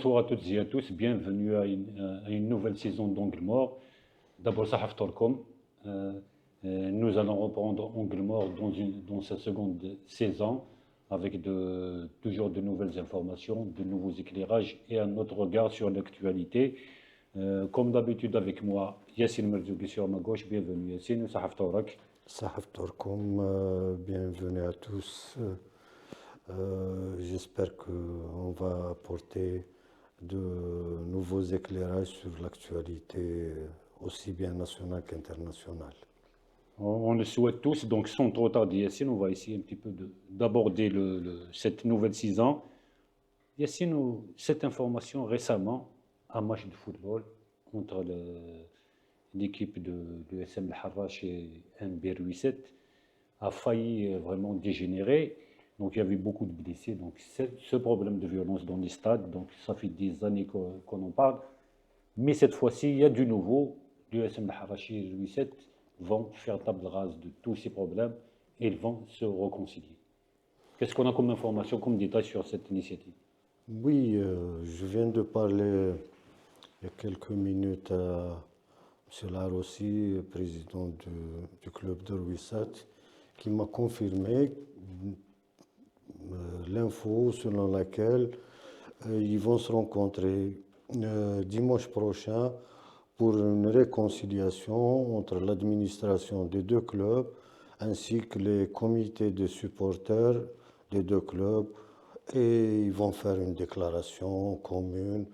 Bonsoir à toutes et à tous, bienvenue à une nouvelle saison d'Angle Mort. D'abord, ça nous allons reprendre Angle Mort dans sa seconde saison avec toujours de nouvelles informations, de nouveaux éclairages et un autre regard sur l'actualité. Comme d'habitude avec moi, Yassine Merzouki sur ma gauche, bienvenue Yassine, Sahaf Taurak. Sahaf Torkoum, bienvenue à tous. J'espère qu'on va apporter de nouveaux éclairages sur l'actualité aussi bien nationale qu'internationale. On le souhaite tous, donc sans trop tarder Yassine, on va essayer un petit peu d'aborder cette nouvelle saison. Yassine, cette information récemment, un match de football entre l'équipe de l'USM El Harrach et NB Ruisset a failli vraiment dégénérer. Donc il y avait beaucoup de blessés. Donc ce problème de violence dans les stades, donc ça fait des années qu'on en parle. Mais cette fois-ci, il y a du nouveau. L'USM El Harrach et Ruisset vont faire table rase de tous ces problèmes et ils vont se réconcilier. Qu'est-ce qu'on a comme information, comme détail sur cette initiative? Oui, je viens de parler il y a quelques minutes à M. Larossi, président du club de Ruisset, qui m'a confirmé l'info selon laquelle ils vont se rencontrer dimanche prochain pour une réconciliation entre l'administration des deux clubs ainsi que les comités de supporters des deux clubs, et ils vont faire une déclaration commune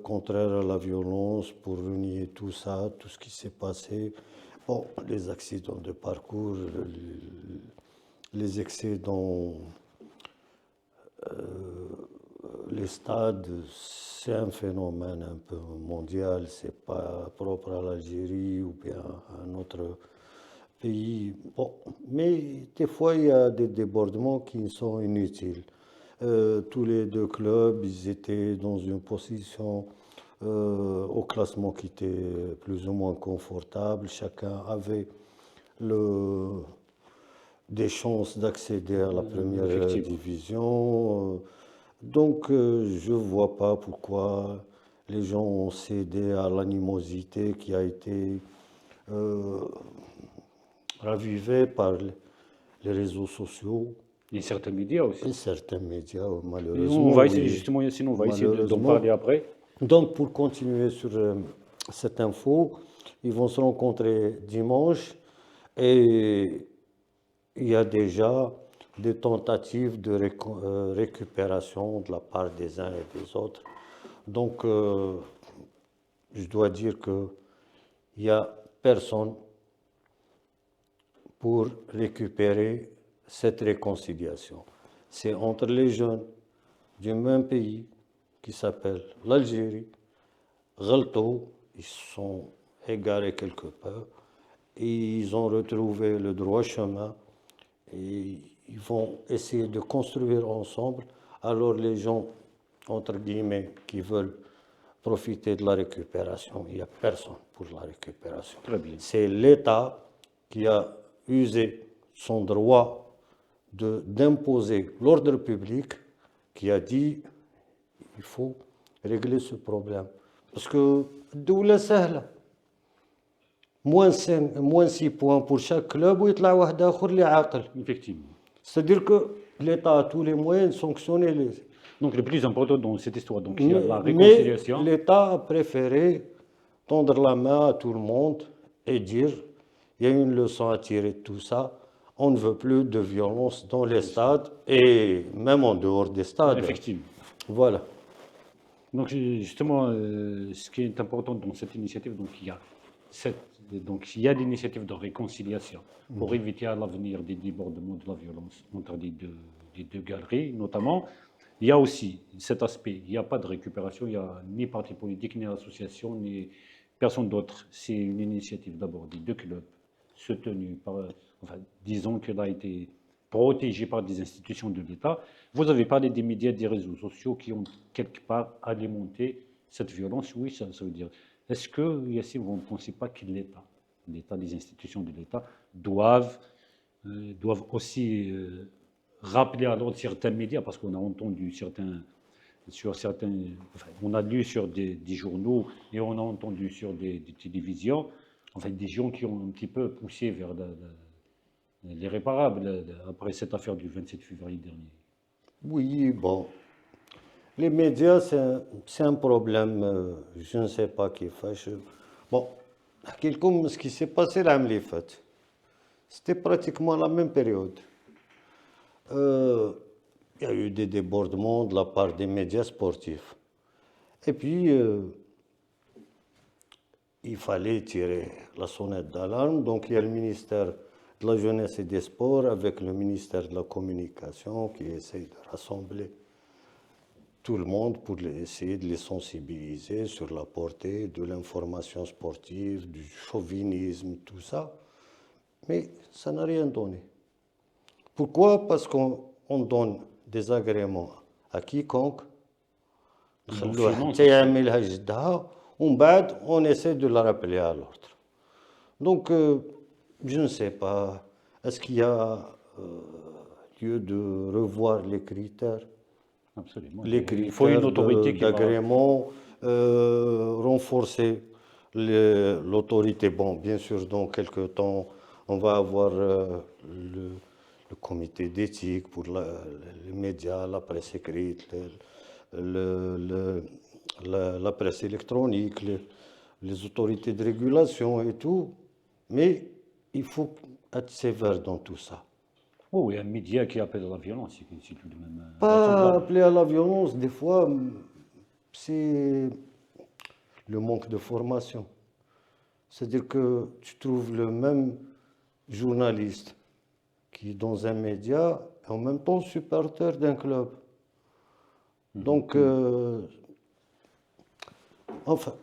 contraire à la violence pour renier tout ça, tout ce qui s'est passé. Bon, les accidents de parcours, les excès dans les stades, c'est un phénomène un peu mondial, c'est pas propre à l'Algérie ou bien à un autre pays. Bon, mais des fois, il y a des débordements qui sont inutiles. Tous les deux clubs, ils étaient dans une position au classement qui était plus ou moins confortable. Chacun avait des chances d'accéder à la première division. Donc, je ne vois pas pourquoi les gens ont cédé à l'animosité qui a été ravivée par les réseaux sociaux. Et certains médias aussi. Et certains médias, malheureusement. On va essayer, justement, Yassine, on va essayer d'en parler après. Donc, pour continuer sur cette info, ils vont se rencontrer dimanche et il y a déjà des tentatives de récupération de la part des uns et des autres. Donc, je dois dire qu'il n'y a personne pour récupérer cette réconciliation. C'est entre les jeunes du même pays qui s'appelle l'Algérie, Ghalto, ils sont égarés quelque peu et ils ont retrouvé le droit chemin et ils vont essayer de construire ensemble. Alors les gens, entre guillemets, qui veulent profiter de la récupération, il n'y a personne pour la récupération. Très bien. C'est l'État qui a usé son droit d'imposer l'ordre public, qui a dit il faut régler ce problème. Parce que الدولة سهلة. moins 6 points pour chaque club ويطلع واحد آخر اللي عاقل. Effectivement. C'est-à-dire que l'État a tous les moyens de sanctionner les... Donc le plus important dans cette histoire, donc il y a la réconciliation. Mais l'État a préféré tendre la main à tout le monde et dire il y a une leçon à tirer de tout ça. On ne veut plus de violence dans les stades et même en dehors des stades. Effectivement. Voilà. Donc justement, ce qui est important dans cette initiative, donc il y a l'initiative de réconciliation pour éviter à l'avenir des débordements de la violence entre les deux galeries, notamment. Il y a aussi cet aspect, il n'y a pas de récupération, il n'y a ni parti politique, ni association, ni personne d'autre. C'est une initiative d'abord des deux clubs soutenue par, disons qu'elle a été protégée par des institutions de l'État. Vous avez parlé des médias, des réseaux sociaux qui ont quelque part alimenté cette violence. Oui, ça veut dire. Est-ce que, Yassine, vous ne pensez pas que l'État, les institutions de l'État doivent aussi rappeler à l'ordre certains médias, parce qu'on a entendu certains sur certains, enfin, on a lu sur des journaux et on a entendu sur des télévisions, en fait, des gens qui ont un petit peu poussé vers l'irréparable après cette affaire du 27 février dernier. Oui, bon. Les médias, c'est un problème, je ne sais pas qui fâche. Bon, comme ce qui s'est passé là, les fêtes, c'était pratiquement la même période. Euh, Il y a eu des débordements de la part des médias sportifs. Et puis, il fallait tirer la sonnette d'alarme. Donc, il y a le ministère de la Jeunesse et des Sports avec le ministère de la Communication qui essaye de rassembler tout le monde pour essayer de les sensibiliser sur la portée de l'information sportive, du chauvinisme, tout ça. Mais ça n'a rien donné. Pourquoi? Parce qu'on donne des agréments à quiconque. On essaie de la rappeler à l'ordre. Donc, je ne sais pas, est-ce qu'il y a lieu de revoir les critères? Absolument. Les Il faut une critères autorité qui va... d'agrément, renforcer l'autorité. Bon, bien sûr, dans quelques temps, on va avoir le comité d'éthique pour les médias, la presse écrite, la presse électronique, les autorités de régulation et tout. Mais il faut être sévère dans tout ça. Oh, il y a un média qui appelle à la violence, c'est tout de même Pas vraisemblable. appeler à la violence, des fois, c'est le manque de formation. C'est-à-dire que tu trouves le même journaliste qui est dans un média et en même temps supporter d'un club. Donc, enfin,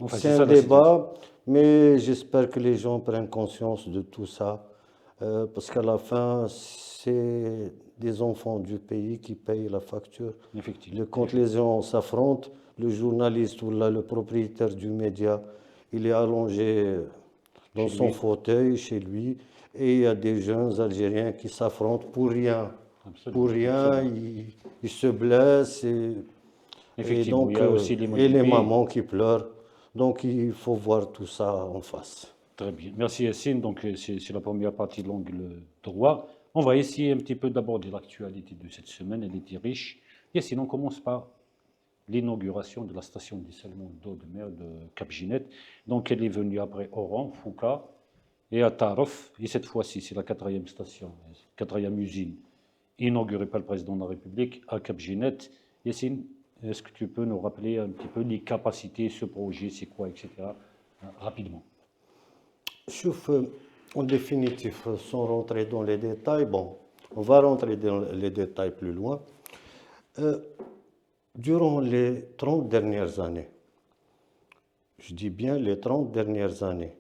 Enfin, c'est c'est un ça la situation. débat, mais j'espère que les gens prennent conscience de tout ça, parce qu'à la fin, c'est des enfants du pays qui payent la facture. Effectivement. Quand les gens s'affrontent, le journaliste ou là, le propriétaire du média, il est allongé dans Chez son lui. fauteuil chez lui, et il y a des jeunes Algériens qui s'affrontent pour rien. Absolument, Pour rien, absolument. ils se blessent, et Effectivement, il donc, y a aussi l'image et du les pays. mamans qui pleurent. Donc, il faut voir tout ça en face. Très bien. Merci Yassine. Donc, c'est la première partie de l'angle droit. On va essayer un petit peu d'aborder l'actualité de cette semaine. Elle était riche. Yassine, on commence par l'inauguration de la station de dessalement d'eau de mer de Cap-Ginette. Donc, elle est venue après Oran, Foucault et à Tarof. Et cette fois-ci, c'est la quatrième station, quatrième usine inaugurée par le président de la République à Cap-Ginette. Yassine, est-ce que tu peux nous rappeler un petit peu les capacités, ce projet, c'est quoi, etc., rapidement? Chouf, en définitive, sans rentrer dans les détails, bon, on va rentrer dans les détails plus loin. Durant les 30 dernières années, je dis bien les 30 dernières années,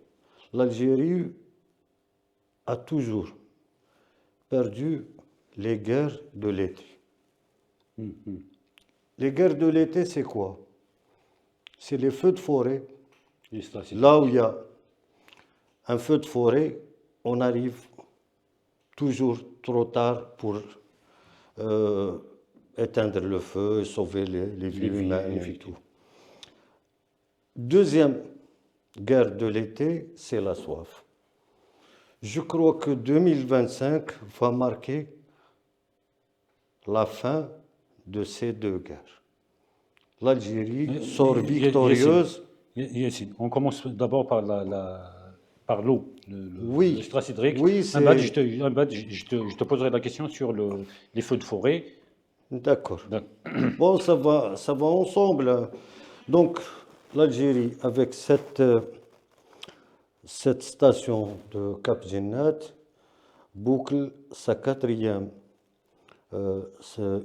l'Algérie a toujours perdu les guerres de l'été. Les guerres de l'été, c'est quoi? C'est les feux de forêt. Là où il y a un feu de forêt, on arrive toujours trop tard pour éteindre le feu et sauver les vies humaines et tout. Deuxième guerre de l'été, c'est la soif. Je crois que 2025 va marquer la fin de ces deux guerres. L'Algérie sort victorieuse. Yassine, on commence d'abord par par l'eau, Oui, le stress hydrique. oui, Un bad, c'est... je te poserai la question sur les feux de forêt. D'accord. D'ac- Bon, ça va ensemble. Donc, l'Algérie, avec cette station de Cap Gennat, boucle sa quatrième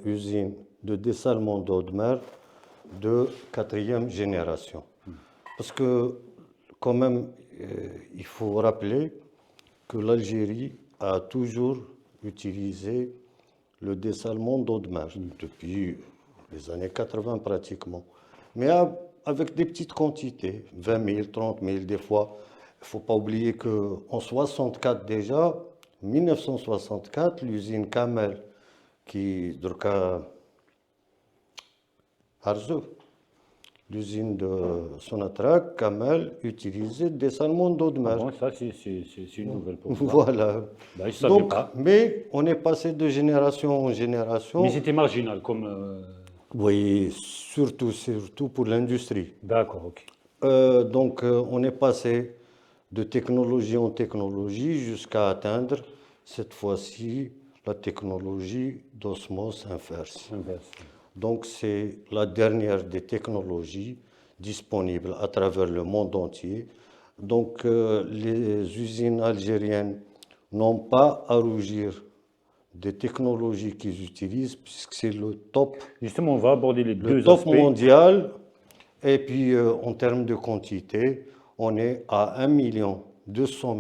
usine de dessalement d'eau de mer de quatrième génération. Parce que, quand même, il faut rappeler que l'Algérie a toujours utilisé le dessalement d'eau de mer depuis les années 80 pratiquement. Mais avec des petites quantités, 20 000, 30 000 des fois. Il ne faut pas oublier qu'en 64 déjà, 1964, l'usine Kamel, qui Arzew. L'usine de Sonatrach, Kamel, utilisait des salmons d'eau de Ah mer. bon, ça, c'est une nouvelle pour moi. Voilà. Ben, je ne savais Donc, pas. mais on est passé de génération en Mais génération. c'était marginal comme. Oui, surtout pour l'industrie. D'accord, ok. Donc, on est passé de technologie en technologie jusqu'à atteindre, cette fois-ci, la technologie d'osmose inverse. Inverse. Donc, c'est la dernière des technologies disponibles à travers le monde entier. Donc, les usines algériennes n'ont pas à rougir des technologies qu'ils utilisent, puisque c'est le Justement, on va aborder les deux top aspects. mondial. Et puis, en termes de quantité, on est à 1 200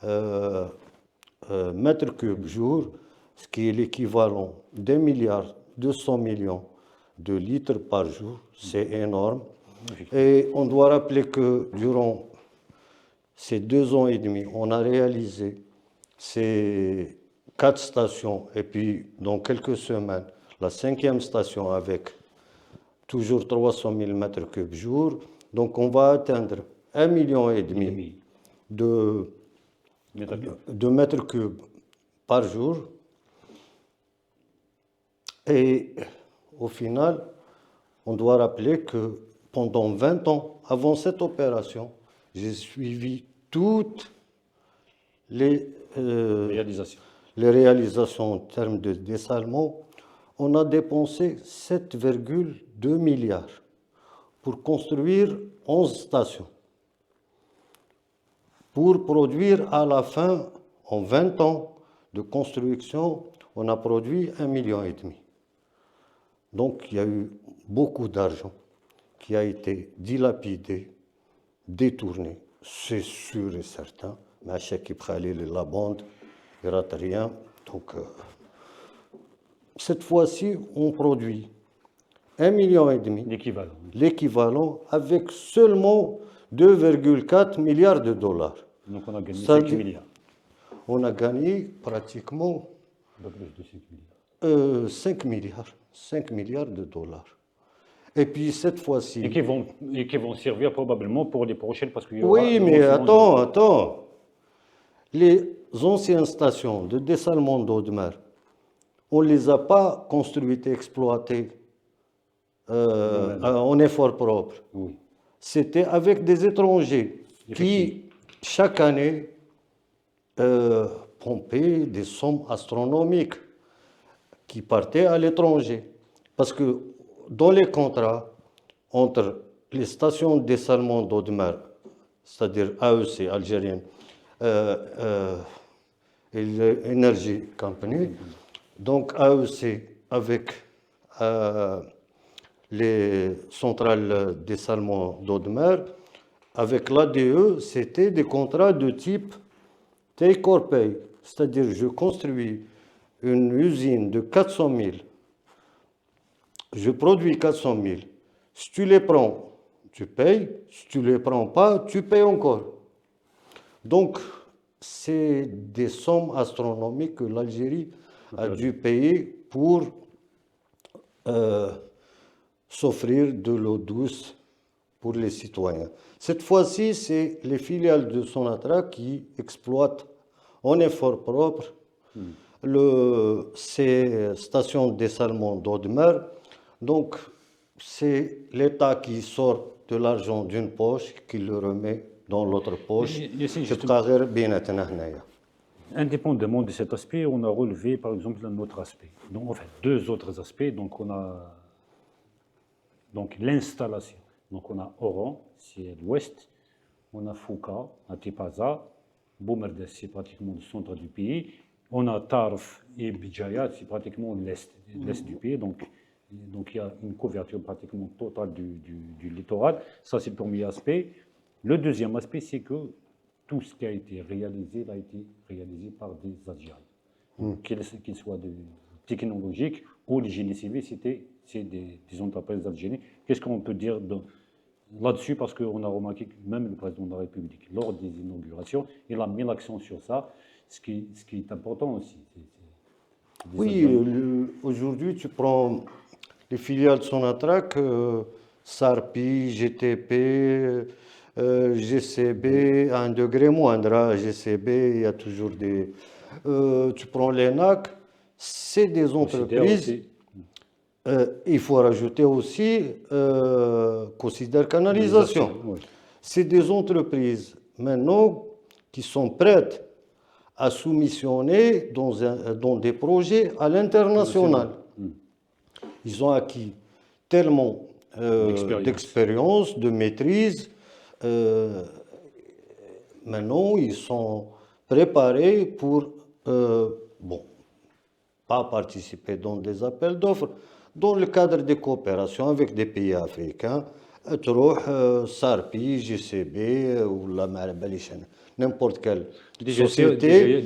000 mètres cubes jour, ce qui est l'équivalent d'1 milliard 200 millions de litres par jour. C'est énorme. Et on doit rappeler que durant ces 2 ans et demi, on a réalisé ces 4 stations et puis dans quelques semaines, la 5e station avec toujours 300 000 mètres cubes jour. Donc on va atteindre 1,5 million de, de mètres cubes par jour. Et au final, on doit rappeler que pendant 20 ans, avant cette opération, j'ai suivi toutes les réalisations en termes de dessalement. On a dépensé 7,2 milliards pour construire 11 stations. Pour produire à la fin, en 20 ans de construction, on a produit 1,5 million. Donc il y a eu beaucoup d'argent qui a été dilapidé, détourné, c'est sûr et certain. Mais à chaque Khalil la bande, il ne rate rien. Donc cette fois-ci, on produit 1,5 million, l'équivalent, avec seulement 2,4 milliards de dollars. Donc on a gagné 5 milliards. On a gagné pratiquement Un peu plus de 5 milliards. 5 milliards de dollars. Et puis cette fois-ci... Et qui vont servir probablement pour les prochaines, parce qu'il y aura... Oui, mais attends. Les anciennes stations de dessalement d'eau de mer, on ne les a pas construites et exploitées en effort propre. Oui. C'était avec des étrangers qui, chaque année, pompaient des sommes astronomiques qui partaient à l'étranger. Parce que dans les contrats entre les stations de dessalement d'eau de mer, c'est-à-dire AEC, algérienne, et l'Energy Company, donc AEC avec les centrales de dessalement d'eau de mer, avec l'ADE, c'était des contrats de type take or pay, c'est-à-dire je construis une usine de 400 000, je produis 400 000, si tu les prends, tu payes, si tu ne les prends pas, tu payes encore. Donc, c'est des sommes astronomiques que l'Algérie a dû payer pour s'offrir de l'eau douce pour les citoyens. Cette fois-ci, c'est les filiales de Sonatrach qui exploitent en effort propre ces stations de dessalement d'eau de mer. Donc, c'est l'État qui sort de l'argent d'une poche, qui le remet dans l'autre poche. Indépendamment de cet aspect, on a relevé par exemple un autre aspect. Donc, enfin, 2 autres aspects. Donc, on a l'installation. Donc, on a Oran, c'est l'ouest. On a Fouka, à Tipaza. Boumerdes, c'est pratiquement le centre du pays. On a Tarf et Bidjaya, c'est pratiquement l'est du pays. Donc, il y a une couverture pratiquement totale du littoral. Ça, c'est le premier aspect. Le deuxième aspect, c'est que tout ce qui a été réalisé par des Algériens. Qu'ils soient technologiques ou les génies civils, c'est des entreprises algériennes. Qu'est-ce qu'on peut dire là-dessus? Parce qu'on a remarqué que même le président de la République, lors des inaugurations, il a mis l'accent sur ça, ce qui est important aussi. Oui, aujourd'hui, tu prends les filiales de Sonatrach, SARPI, GTP, GCB, à un degré moindre. À GCB, il y a toujours des... tu prends l'ENAC, c'est des Considère entreprises. aussi Il faut rajouter aussi Considère les Canalisation. actions, oui. C'est des entreprises maintenant qui sont prêtes à soumissionner dans des projets à l'international. Ils ont acquis tellement d'expérience, de maîtrise. Maintenant, ils sont préparés pour, bon, pas participer dans des appels d'offres, dans le cadre des coopérations avec des pays africains, SARPI, GCB ou la n'importe quelle société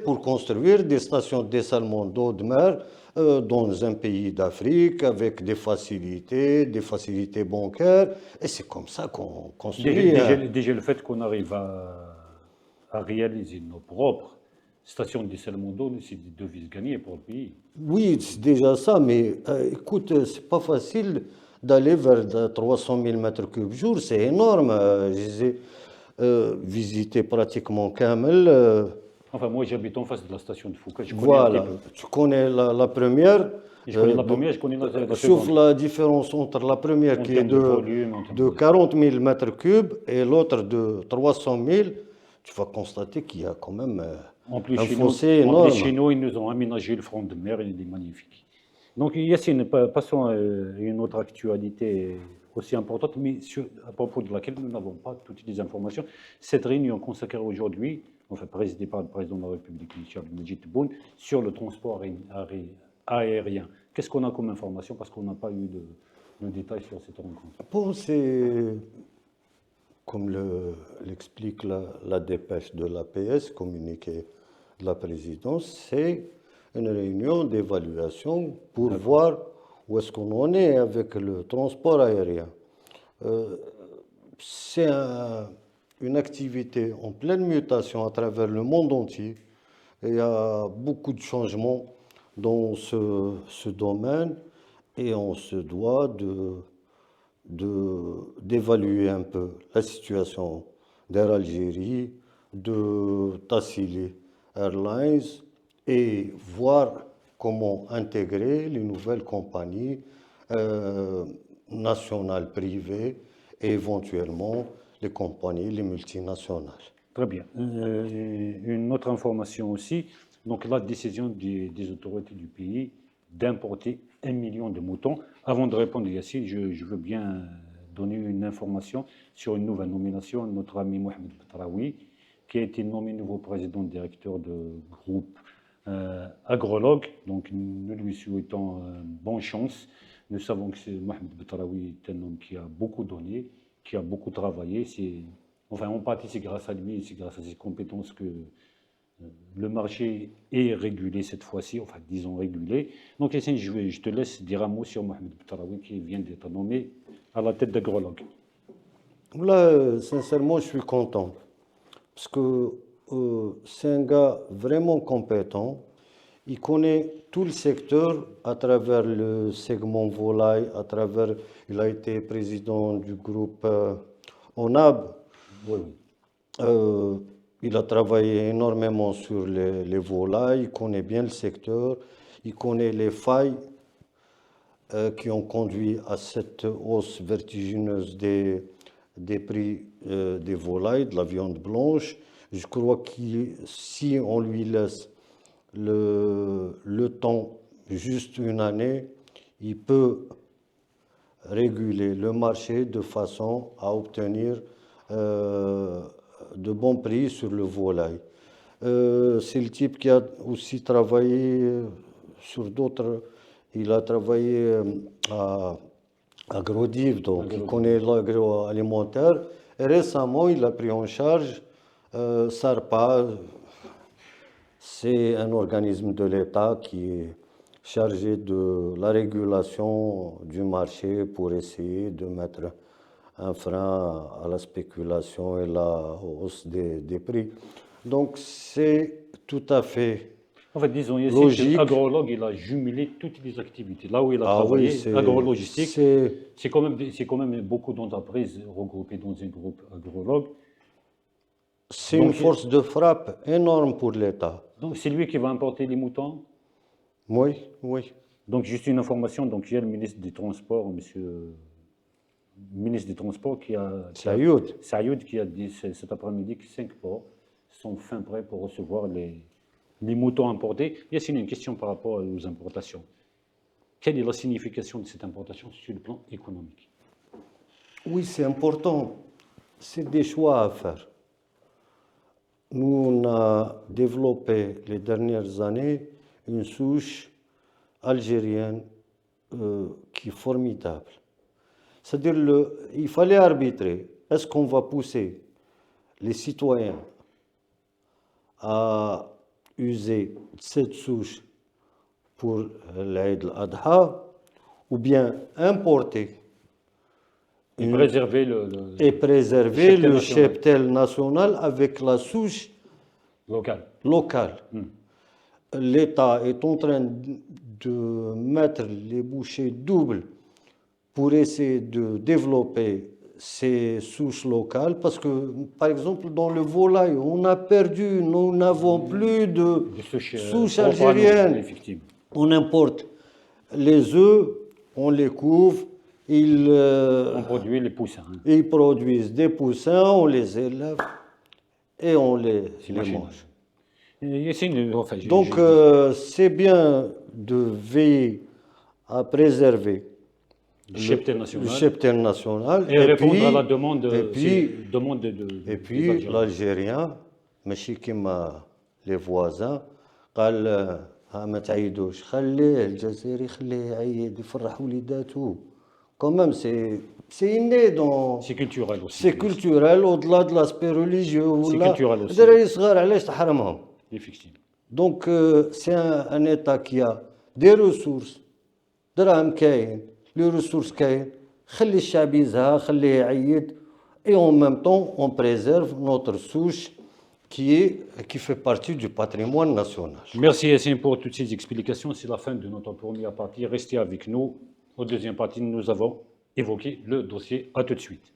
pour construire des stations de dessalement d'eau de mer dans un pays d'Afrique avec des facilités bancaires. Et c'est comme ça qu'on construit. Déjà le fait qu'on arrive à réaliser nos propres stations de dessalement d'eau, c'est des devises gagnées pour le pays. Oui, c'est déjà ça, mais écoute, c'est pas facile d'aller vers 300 000 mètres cubes jour, c'est énorme. J'ai visité pratiquement Kamel. Enfin, moi, j'habite en face de la station de Foucault. Je connais Voilà, un petit peu. tu connais la première. Je connais la première, je connais la Sauf seconde. la différence entre la première En qui est termes de volume, en termes de 40 000 mètres cubes et l'autre de 300 000, tu vas constater qu'il y a quand même En plus, un chez nous, fossé énorme. chez nous, ils nous ont aménagé le front de mer, il est magnifique. Donc, Yacine, passons à une autre actualité aussi importante, mais à propos de laquelle nous n'avons pas toutes les informations. Cette réunion consacrée aujourd'hui, enfin présidée par le président de la République, M. Abdelmajid Tebboune, sur le transport aérien. Qu'est-ce qu'on a comme information? Parce qu'on n'a pas eu de détails sur cette rencontre. Bon, c'est, comme l'explique la dépêche de l'APS, communiqué de la présidence, c'est une réunion d'évaluation pour voir où est-ce qu'on en est avec le transport aérien. C'est une activité en pleine mutation à travers le monde entier. Et il y a beaucoup de changements dans ce domaine et on se doit d'évaluer un peu la situation d'Air Algérie, de Tassili Airlines et voir comment intégrer les nouvelles compagnies nationales privées et éventuellement les compagnies, les multinationales. Très bien. Une autre information aussi, donc la décision des autorités du pays d'importer 1 million de moutons. Avant de répondre, Yassine, je veux bien donner une information sur une nouvelle nomination, notre ami Mohamed Betraoui, qui a été nommé nouveau président directeur de groupe agrologue. Donc nous lui souhaitons bonne chance. Nous savons que Mohamed Betraoui est un homme qui a beaucoup donné, qui a beaucoup travaillé. Enfin, en partie, c'est grâce à lui, c'est grâce à ses compétences que le marché est régulé cette fois-ci, enfin, disons régulé. Donc, Yassine, je te laisse dire un mot sur Mohamed Betraoui qui vient d'être nommé à la tête d'Agrologue. Là, sincèrement, je suis content parce que c'est un gars vraiment compétent. Il connaît tout le secteur à travers le segment volaille, il a été président du groupe ONAB. Oui. Il a travaillé énormément sur les volailles, il connaît bien le secteur, il connaît les failles qui ont conduit à cette hausse vertigineuse des prix des volailles, de la viande blanche. Je crois que si on lui laisse le temps, juste une année, il peut réguler le marché de façon à obtenir de bons prix sur le volaille. C'est le type qui a aussi travaillé sur d'autres. Il a travaillé à Agrodiv, donc il connaît l'agroalimentaire. Et récemment, il a pris en charge SARPA. C'est un organisme de l'État qui est chargé de la régulation du marché pour essayer de mettre un frein à la spéculation et la hausse des prix. Donc c'est tout à fait En fait, disons, logique. agrologue, il a jumelé toutes les activités. Là où il a Ah travaillé, oui, agrologistique, c'est c'est quand même beaucoup d'entreprises regroupées dans un groupe agrologue. une Donc, force de frappe énorme pour l'État. donc c'est lui qui va importer les moutons. Oui, oui. Donc, juste une information, donc il y a le ministre des Transports, ministre des Transports Sayoud, qui a dit cet après-midi que 5 ports sont fin prêts pour recevoir les moutons importés. Yacine, une question par rapport aux importations. Quelle est la signification de cette importation sur le plan économique? Oui, c'est important. C'est des choix à faire. Nous, on a développé les dernières années une souche algérienne qui est formidable. C'est-à-dire, il fallait arbitrer. Est-ce qu'on va pousser les citoyens à user cette souche pour l'Aïd al-Adha ou bien importer Et préserver préserver cheptel le national. cheptel national avec la souche local. locale. L'État est en train de mettre les bouchées doubles pour essayer de développer ces souches locales parce que, par exemple, dans le volaille, on a perdu, nous n'avons plus de souches algériennes. Effectivement. On importe les œufs, on les couvre, On produit les poussins. ils produisent des poussins, on les élève et on les mange. Enfin, Donc, c'est bien de veiller à préserver le cheptel national et répondre à la demande, demande des puis l'Algérien, ماشي كيما les voisins, قال ما تعيدوش خليه الجزائري خليه يعيد يفرح وليداته. Quand même, c'est inné dans. C'est culturel aussi. C'est culturel au-delà de l'aspect religieux. C'est culturel aussi. الدراري صغار علاش تحرمهم؟ Effectivement. Donc, c'est un État qui a des ressources. دراهم كاين، les ressources كاين، خلي الشعب يزهى، خليه يعيد. Et en même temps, on préserve notre souche qui fait partie du patrimoine national. Merci Yassine pour toutes ces explications. C'est la fin de notre première partie. Restez avec nous. Au deuxième partie, nous avons évoqué le dossier. À tout de suite.